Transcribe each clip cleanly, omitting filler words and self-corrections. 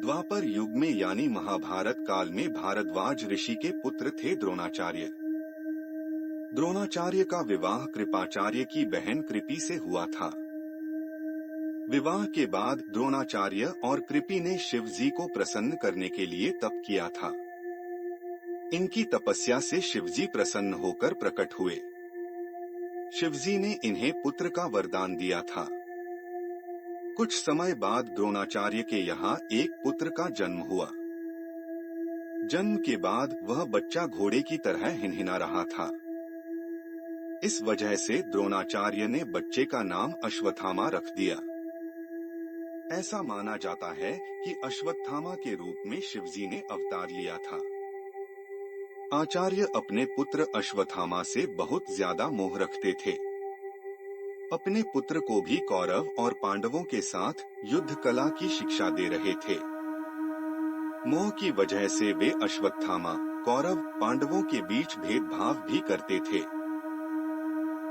द्वापर युग में यानी महाभारत काल में भारद्वाज ऋषि के पुत्र थे द्रोणाचार्य। द्रोणाचार्य का विवाह कृपाचार्य की बहन कृपि से हुआ था। विवाह के बाद द्रोणाचार्य और कृपि ने शिव जी को प्रसन्न करने के लिए तप किया था। इनकी तपस्या से शिवजी प्रसन्न होकर प्रकट हुए। शिवजी ने इन्हें पुत्र का वरदान दिया था। कुछ समय बाद द्रोणाचार्य के यहाँ एक पुत्र का जन्म हुआ। जन्म के बाद वह बच्चा घोड़े की तरह हिनहिना रहा था। इस वजह से द्रोणाचार्य ने बच्चे का नाम अश्वत्थामा रख दिया। ऐसा माना जाता है कि अश्वत्थामा के रूप में शिवजी ने अवतार लिया था। आचार्य अपने पुत्र अश्वत्थामा से बहुत ज्यादा मोह रखते थे। अपने पुत्र को भी कौरव और पांडवों के साथ युद्ध कला की शिक्षा दे रहे थे। मोह की वजह से वे अश्वत्थामा, कौरव, पांडवों के बीच भेदभाव भी करते थे।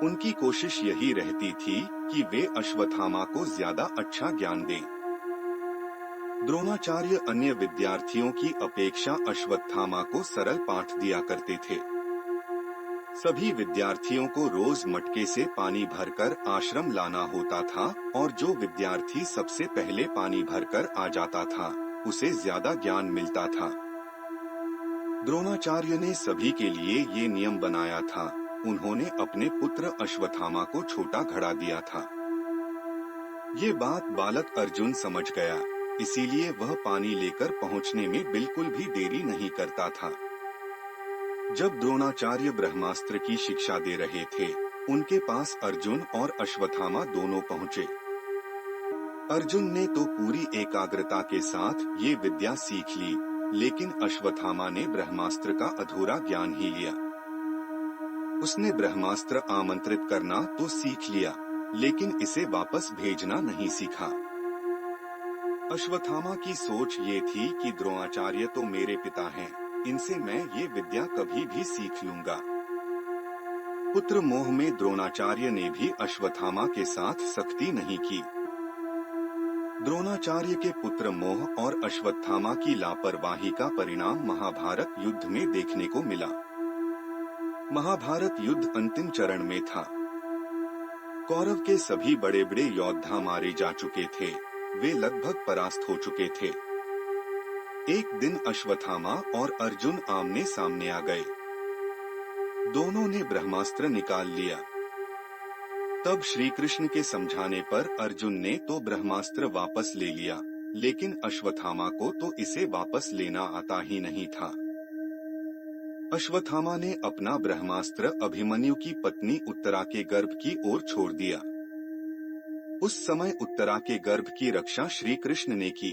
उनकी कोशिश यही रहती थी कि वे अश्वत्थामा को ज्यादा अच्छा ज्ञान दें। द्रोणाचार्य अन्य विद्यार्थियों की अपेक्षा अश्वत्थामा को सरल पाठ दिया करते थे। सभी विद्यार्थियों को रोज मटके से पानी भरकर आश्रम लाना होता था और जो विद्यार्थी सबसे पहले पानी भरकर आ जाता था उसे ज्यादा ज्ञान मिलता था। द्रोणाचार्य ने सभी के लिए ये नियम बनाया था। उन्होंने अपने पुत्र अश्वत्थामा को छोटा घड़ा दिया था। ये बात बालक अर्जुन समझ गया, इसीलिए वह पानी लेकर पहुंचने में बिल्कुल भी देरी नहीं करता था। जब द्रोणाचार्य ब्रह्मास्त्र की शिक्षा दे रहे थे, उनके पास अर्जुन और अश्वत्थामा दोनों पहुँचे। अर्जुन ने तो पूरी एकाग्रता के साथ ये विद्या सीख ली, लेकिन अश्वत्थामा ने ब्रह्मास्त्र का अधूरा ज्ञान ही लिया। उसने ब्रह्मास्त्र आमंत्रित करना तो सीख लिया, लेकिन इसे वापस भेजना नहीं सीखा। अश्वत्थामा की सोच ये थी कि द्रोणाचार्य तो मेरे पिता हैं, इनसे मैं ये विद्या कभी भी सीख लूंगा। पुत्र मोह में द्रोणाचार्य ने भी अश्वत्थामा के साथ सख्ती नहीं की। द्रोणाचार्य के पुत्र मोह और अश्वत्थामा की लापरवाही का परिणाम महाभारत युद्ध में देखने को मिला। महाभारत युद्ध अंतिम चरण में था। कौरव के सभी बड़े बड़े योद्धा मारे जा चुके थे, वे लगभग परास्त हो चुके थे। एक दिन अश्वत्थामा और अर्जुन आमने सामने आ गए। दोनों ने ब्रह्मास्त्र निकाल लिया। तब श्री कृष्ण के समझाने पर अर्जुन ने तो ब्रह्मास्त्र वापस ले लिया, लेकिन अश्वत्थामा को तो इसे वापस लेना आता ही नहीं था। अश्वत्थामा ने अपना ब्रह्मास्त्र अभिमन्यु की पत्नी उत्तरा के गर्भ की ओर छोड़ दिया। उस समय उत्तरा के गर्भ की रक्षा श्री कृष्ण ने की।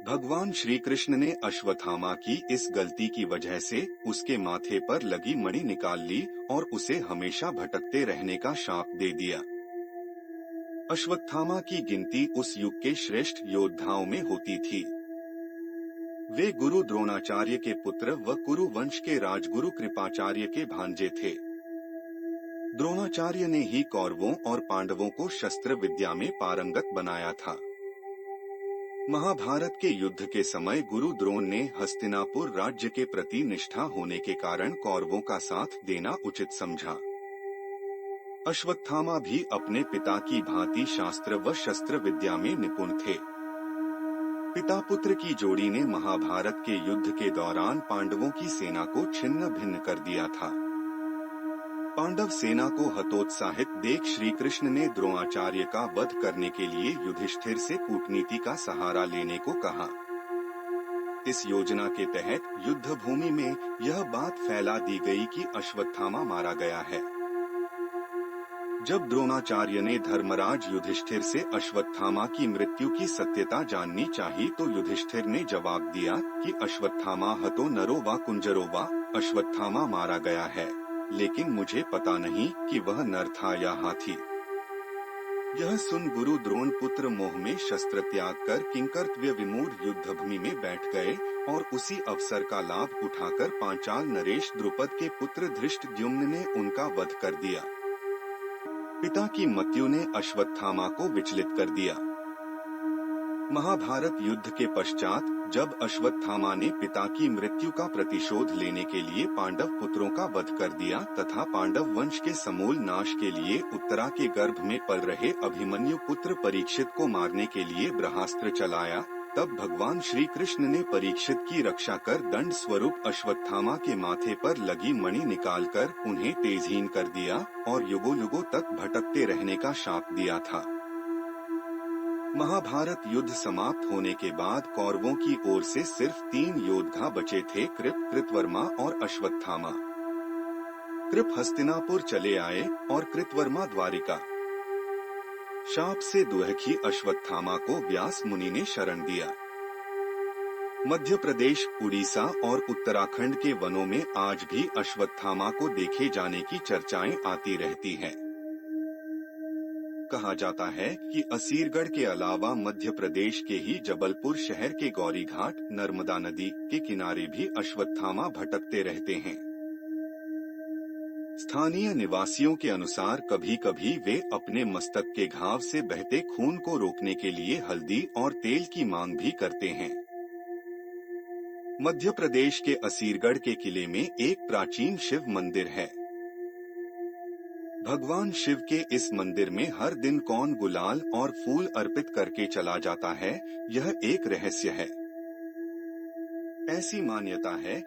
भगवान श्री कृष्ण ने अश्वत्थामा की इस गलती की वजह से उसके माथे पर लगी मणि निकाल ली और उसे हमेशा भटकते रहने का शाप दे दिया। अश्वत्थामा की गिनती उस युग के श्रेष्ठ योद्धाओं में होती थी। वे गुरु द्रोणाचार्य के पुत्र व कुरु वंश के राजगुरु कृपाचार्य के भांजे थे। द्रोणाचार्य ने ही कौरवों और पांडवों को शस्त्र विद्या में पारंगत बनाया था। महाभारत के युद्ध के समय गुरु द्रोण ने हस्तिनापुर राज्य के प्रति निष्ठा होने के कारण कौरवों का साथ देना उचित समझा। अश्वत्थामा भी अपने पिता की भांति शास्त्र व शस्त्र विद्या में निपुण थे। पिता पुत्र की जोड़ी ने महाभारत के युद्ध के दौरान पांडवों की सेना को छिन्न भिन्न कर दिया था। पांडव सेना को हतोत्साहित देख श्री कृष्ण ने द्रोणाचार्य का वध करने के लिए युधिष्ठिर से कूटनीति का सहारा लेने को कहा। इस योजना के तहत युद्ध भूमि में यह बात फैला दी गई कि अश्वत्थामा मारा गया है। जब द्रोणाचार्य ने धर्मराज युधिष्ठिर से अश्वत्थामा की मृत्यु की सत्यता जाननी चाहिए तो युधिष्ठिर ने जवाब दिया कि अश्वत्थामा हतो नरो वा कुंजरो वा, अश्वत्थामा मारा गया है, लेकिन मुझे पता नहीं कि वह नर था या हाथी। यह सुन गुरु द्रोण पुत्र मोह में शस्त्र त्याग कर किंकर्तव्य विमूढ़ युद्धभूमि में बैठ गए और उसी अवसर का लाभ उठाकर पांचाल नरेश द्रुपद के पुत्र धृष्टद्युम्न ने उनका वध कर दिया। पिता की मृत्यु ने अश्वत्थामा को विचलित कर दिया। महाभारत युद्ध के पश्चात जब अश्वत्थामा ने पिता की मृत्यु का प्रतिशोध लेने के लिए पांडव पुत्रों का वध कर दिया तथा पांडव वंश के समूल नाश के लिए उत्तरा के गर्भ में पल रहे अभिमन्यु पुत्र परीक्षित को मारने के लिए ब्रह्मास्त्र चलाया, तब भगवान श्री कृष्ण ने परीक्षित की रक्षा कर दंड स्वरूप अश्वत्थामा के माथे पर लगी मणि निकालकर उन्हें तेजहीन कर दिया और युगों युगों तक भटकते रहने का शाप दिया था। महाभारत युद्ध समाप्त होने के बाद कौरवों की ओर से सिर्फ 3 योद्धा बचे थे, कृप, कृतवर्मा और अश्वत्थामा। कृप हस्तिनापुर चले आए और कृतवर्मा द्वारिका। शाप से दुखी अश्वत्थामा को व्यास मुनि ने शरण दिया। मध्य प्रदेश, उड़ीसा और उत्तराखंड के वनों में आज भी अश्वत्थामा को देखे जाने की चर्चाएं आती रहती हैं। कहा जाता है कि असीरगढ़ के अलावा मध्य प्रदेश के ही जबलपुर शहर के गौरी घाट, नर्मदा नदी के किनारे भी अश्वत्थामा भटकते रहते हैं। स्थानीय निवासियों के अनुसार कभी कभी वे अपने मस्तक के घाव से बहते खून को रोकने के लिए हल्दी और तेल की मांग भी करते हैं। मध्य प्रदेश के असीरगढ़ के किले में एक प्राचीन शिव मंदिर है। भगवान शिव के इस मंदिर में हर दिन कौन गुलाल और फूल अर्पित करके चला जाता है, यह एक रहस्य है। ऐसी मान्यता है